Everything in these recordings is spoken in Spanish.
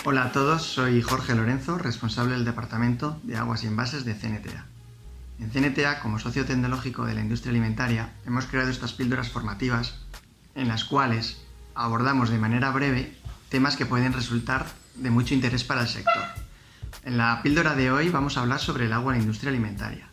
Hola a todos, soy Jorge Lorenzo, responsable del Departamento de Aguas y Envases de CNTA. En CNTA, como socio tecnológico de la industria alimentaria, hemos creado estas píldoras formativas en las cuales abordamos de manera breve temas que pueden resultar de mucho interés para el sector. En la píldora de hoy vamos a hablar sobre el agua en la industria alimentaria.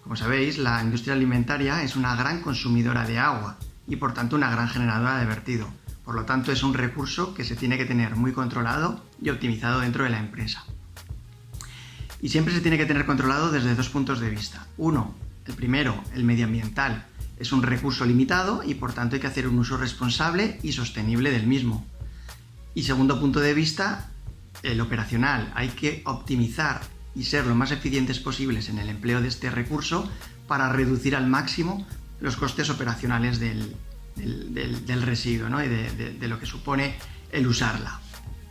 Como sabéis, la industria alimentaria es una gran consumidora de agua y por tanto una gran generadora de vertido. Por lo tanto, es un recurso que se tiene que tener muy controlado y optimizado dentro de la empresa. Y siempre se tiene que tener controlado desde dos puntos de vista. Uno, el primero, el medioambiental. Es un recurso limitado y por tanto hay que hacer un uso responsable y sostenible del mismo. Y segundo punto de vista, el operacional. Hay que optimizar y ser lo más eficientes posibles en el empleo de este recurso para reducir al máximo los costes operacionales del residuo, ¿no? Y de lo que supone el usarla.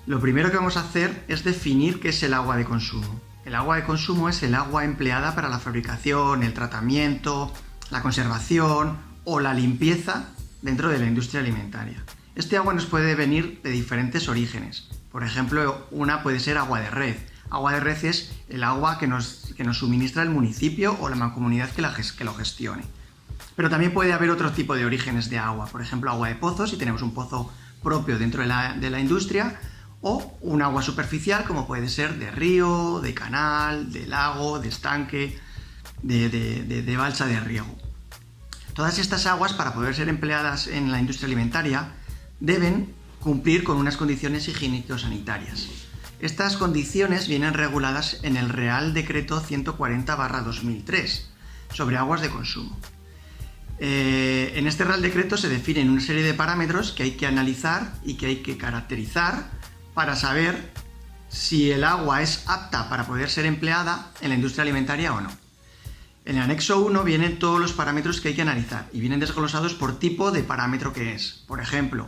Lo primero que vamos a hacer es definir qué es el agua de consumo. El agua de consumo es el agua empleada para la fabricación, el tratamiento, la conservación o la limpieza dentro de la industria alimentaria. Este agua nos puede venir de diferentes orígenes. Por ejemplo, una puede ser agua de red. Agua de red es el agua que nos suministra el municipio o la mancomunidad que lo gestione. Pero también puede haber otro tipo de orígenes de agua, por ejemplo agua de pozo, si tenemos un pozo propio dentro de la industria, o un agua superficial como puede ser de río, de canal, de lago, de estanque, de balsa de riego. Todas estas aguas, para poder ser empleadas en la industria alimentaria, deben cumplir con unas condiciones higiénico-sanitarias. Estas condiciones vienen reguladas en el Real Decreto 140/2003 sobre aguas de consumo. En este Real Decreto se definen una serie de parámetros que hay que analizar y que hay que caracterizar para saber si el agua es apta para poder ser empleada en la industria alimentaria o no. En el anexo 1 vienen todos los parámetros que hay que analizar y vienen desglosados por tipo de parámetro que es. Por ejemplo,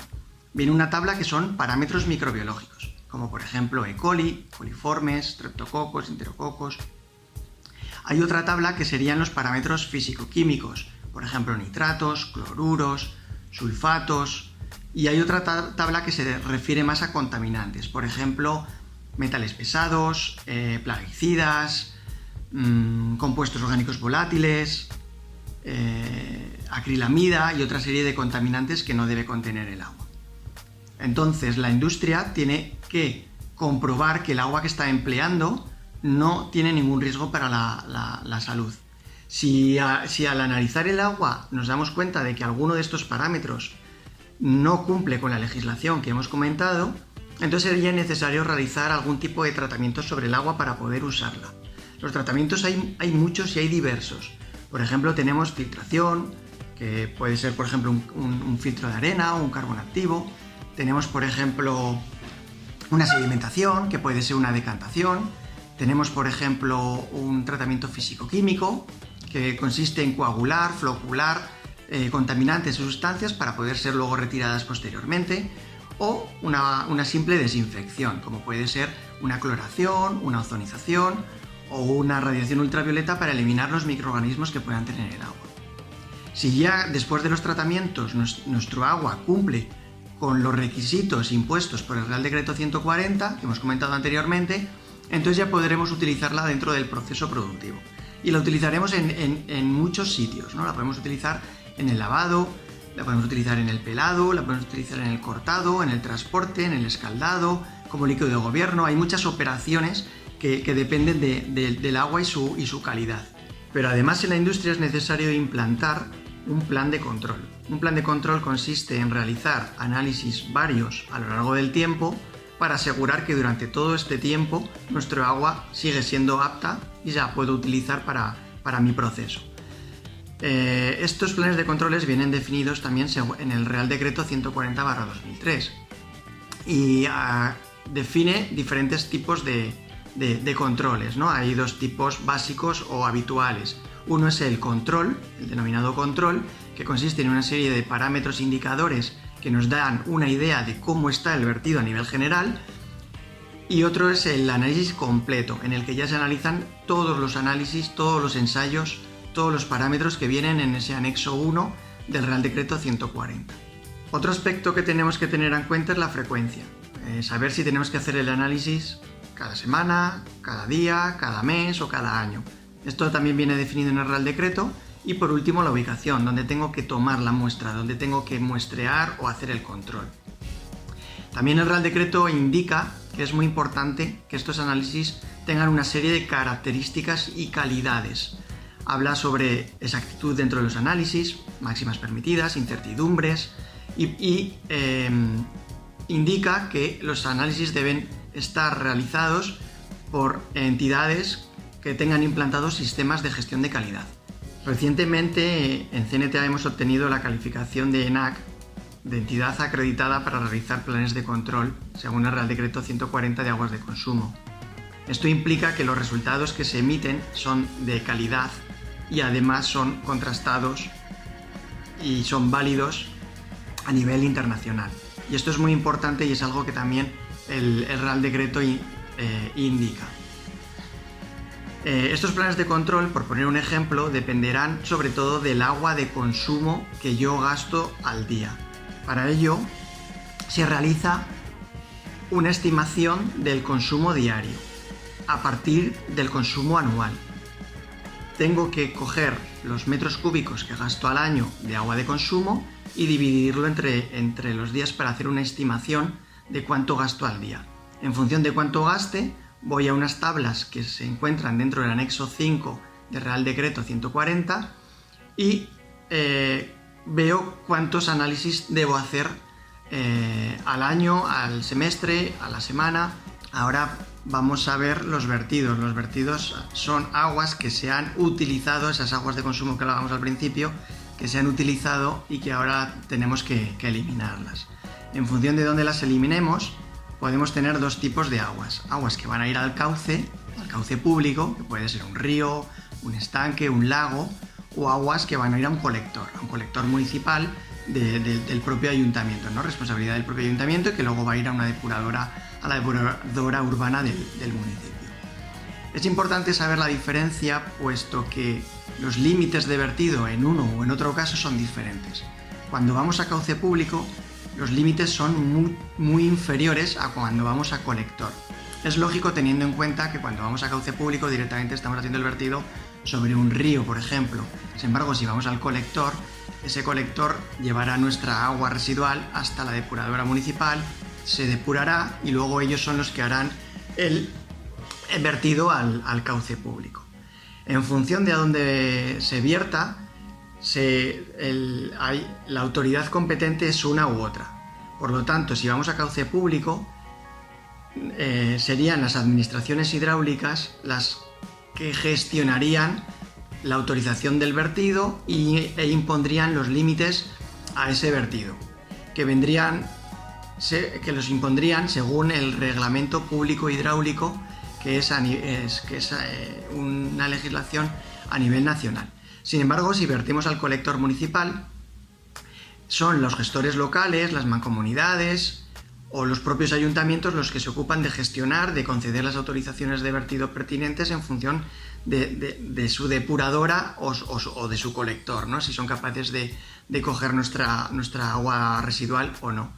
viene una tabla que son parámetros microbiológicos, como por ejemplo E. coli, coliformes, streptococos, enterococos. Hay otra tabla que serían los parámetros físico-químicos, por ejemplo, nitratos, cloruros, sulfatos, y hay otra tabla que se refiere más a contaminantes, por ejemplo, metales pesados, plaguicidas, compuestos orgánicos volátiles, acrilamida y otra serie de contaminantes que no debe contener el agua. Entonces, la industria tiene que comprobar que el agua que está empleando no tiene ningún riesgo para la salud. Si al analizar el agua nos damos cuenta de que alguno de estos parámetros no cumple con la legislación que hemos comentado, entonces sería necesario realizar algún tipo de tratamiento sobre el agua para poder usarla. Los tratamientos hay muchos y hay diversos. Por ejemplo, tenemos filtración, que puede ser, por ejemplo, un filtro de arena o un carbón activo. Tenemos, por ejemplo, una sedimentación, que puede ser una decantación. Tenemos, por ejemplo, un tratamiento físico-químico, que consiste en coagular, flocular contaminantes o sustancias para poder ser luego retiradas posteriormente, o una simple desinfección, como puede ser una cloración, una ozonización o una radiación ultravioleta para eliminar los microorganismos que puedan tener el agua. Si ya después de los tratamientos nuestro agua cumple con los requisitos impuestos por el Real Decreto 140, que hemos comentado anteriormente, entonces ya podremos utilizarla dentro del proceso productivo. Y la utilizaremos en muchos sitios, ¿no? La podemos utilizar en el lavado, la podemos utilizar en el pelado, la podemos utilizar en el cortado, en el transporte, en el escaldado, como líquido de gobierno. Hay muchas operaciones que dependen del agua y su calidad. Pero además en la industria es necesario implantar un plan de control. Un plan de control consiste en realizar análisis varios a lo largo del tiempo para asegurar que durante todo este tiempo nuestro agua sigue siendo apta y ya puedo utilizar para mi proceso. Estos planes de controles vienen definidos también en el Real Decreto 140/2003 y define diferentes tipos de controles, ¿no? Hay dos tipos básicos o habituales. Uno es el control, el denominado control, que consiste en una serie de parámetros indicadores que nos dan una idea de cómo está el vertido a nivel general, y otro es el análisis completo, en el que ya se analizan todos los análisis, todos los ensayos, todos los parámetros que vienen en ese anexo 1 del Real Decreto 140. Otro aspecto que tenemos que tener en cuenta es la frecuencia. saber si tenemos que hacer el análisis cada semana, cada día, cada mes o cada año. Esto también viene definido en el Real Decreto. Y por último, la ubicación, donde tengo que tomar la muestra, donde tengo que muestrear o hacer el control. También el Real Decreto indica que es muy importante que estos análisis tengan una serie de características y calidades. Habla sobre exactitud dentro de los análisis, máximas permitidas, incertidumbres y indica que los análisis deben estar realizados por entidades que tengan implantados sistemas de gestión de calidad. Recientemente en CNTA hemos obtenido la calificación de ENAC, de entidad acreditada para realizar planes de control, según el Real Decreto 140 de aguas de consumo. Esto implica que los resultados que se emiten son de calidad y además son contrastados y son válidos a nivel internacional. Y esto es muy importante y es algo que también el Real Decreto indica. Estos planes de control, por poner un ejemplo, dependerán sobre todo del agua de consumo que yo gasto al día. Para ello, se realiza una estimación del consumo diario a partir del consumo anual. Tengo que coger los metros cúbicos que gasto al año de agua de consumo y dividirlo entre los días para hacer una estimación de cuánto gasto al día. En función de cuánto gaste, voy a unas tablas que se encuentran dentro del anexo 5 del Real Decreto 140 y veo cuántos análisis debo hacer al año, al semestre, a la semana. Ahora vamos a ver los vertidos. Los vertidos son aguas que se han utilizado, esas aguas de consumo que hablábamos al principio, que se han utilizado y que ahora tenemos que eliminarlas. En función de dónde las eliminemos, podemos tener dos tipos de aguas. Aguas que van a ir al cauce público, que puede ser un río, un estanque, un lago, o aguas que van a ir a un colector municipal del propio ayuntamiento, ¿no? Responsabilidad del propio ayuntamiento, y que luego va a ir a una depuradora, a la depuradora urbana del municipio. Es importante saber la diferencia, puesto que los límites de vertido en uno o en otro caso son diferentes. Cuando vamos a cauce público, los límites son muy inferiores a cuando vamos a colector. Es lógico teniendo en cuenta que cuando vamos a cauce público directamente estamos haciendo el vertido sobre un río, por ejemplo. Sin embargo, si vamos al colector, ese colector llevará nuestra agua residual hasta la depuradora municipal, se depurará y luego ellos son los que harán el vertido al cauce público. En función de a dónde se vierta, la autoridad competente es una u otra. Por lo tanto, si vamos a cauce público, serían las administraciones hidráulicas las que gestionarían la autorización del vertido e impondrían los límites a ese vertido, que los impondrían según el Reglamento Público Hidráulico, que es una legislación a nivel nacional. Sin embargo, si vertimos al colector municipal, son los gestores locales, las mancomunidades o los propios ayuntamientos los que se ocupan de gestionar, de conceder las autorizaciones de vertido pertinentes en función de su depuradora o de su colector, ¿no? Si son capaces de coger nuestra agua residual o no.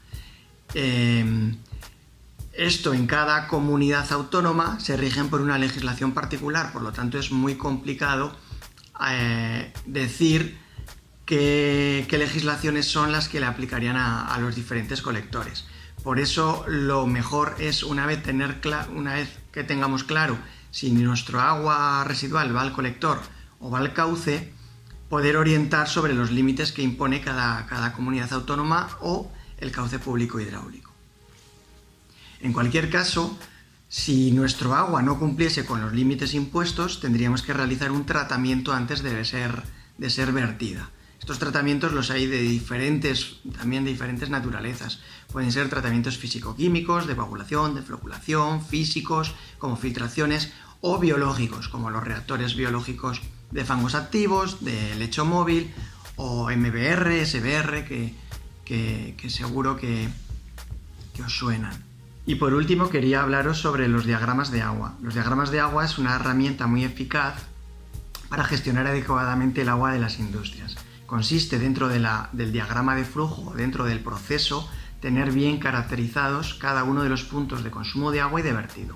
Esto en cada comunidad autónoma se rigen por una legislación particular, por lo tanto es muy complicado decir qué legislaciones son las que le aplicarían a los diferentes colectores. Por eso lo mejor es una vez que tengamos claro si nuestro agua residual va al colector o va al cauce, poder orientar sobre los límites que impone cada comunidad autónoma o el cauce público hidráulico. En cualquier caso, si nuestro agua no cumpliese con los límites impuestos, tendríamos que realizar un tratamiento antes de ser vertida. Estos tratamientos los hay de diferentes naturalezas. Pueden ser tratamientos físico-químicos, de coagulación, de floculación, físicos, como filtraciones, o biológicos, como los reactores biológicos de fangos activos, de lecho móvil, o MBR, SBR, que seguro que os suenan. Y por último quería hablaros sobre los diagramas de agua. Los diagramas de agua es una herramienta muy eficaz para gestionar adecuadamente el agua de las industrias. Consiste dentro del diagrama de flujo, dentro del proceso tener bien caracterizados cada uno de los puntos de consumo de agua y de vertido.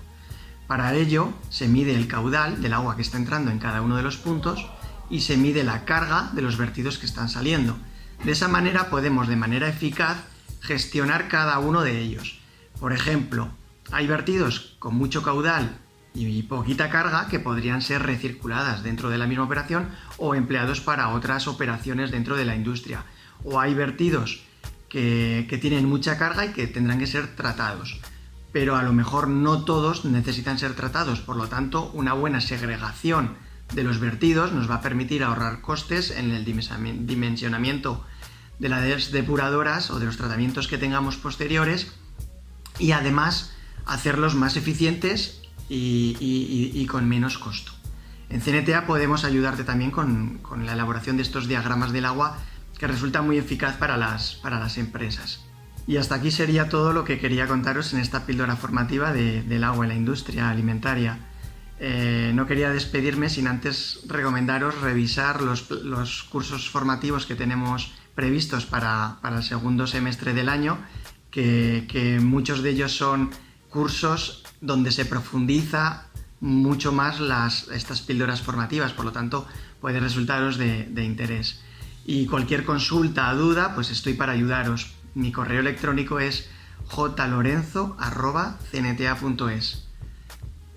Para ello se mide el caudal del agua que está entrando en cada uno de los puntos y se mide la carga de los vertidos que están saliendo. De esa manera podemos de manera eficaz gestionar cada uno de ellos. Por ejemplo, hay vertidos con mucho caudal y poquita carga que podrían ser recirculadas dentro de la misma operación o empleados para otras operaciones dentro de la industria. O hay vertidos que tienen mucha carga y que tendrán que ser tratados. Pero a lo mejor no todos necesitan ser tratados, por lo tanto, una buena segregación de los vertidos nos va a permitir ahorrar costes en el dimensionamiento de las depuradoras o de los tratamientos que tengamos posteriores y además hacerlos más eficientes y con menos costo. En CNTA podemos ayudarte también con la elaboración de estos diagramas del agua que resulta muy eficaz para las empresas. Y hasta aquí sería todo lo que quería contaros en esta píldora formativa del agua en la industria alimentaria. No quería despedirme sin antes recomendaros revisar los cursos formativos que tenemos previstos para el segundo semestre del año, que muchos de ellos son cursos donde se profundiza mucho más estas píldoras formativas, por lo tanto puede resultaros de interés. Y cualquier consulta o duda, pues estoy para ayudaros. Mi correo electrónico es jlorenzo@cnta.es.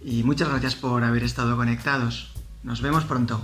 Y muchas gracias por haber estado conectados. Nos vemos pronto.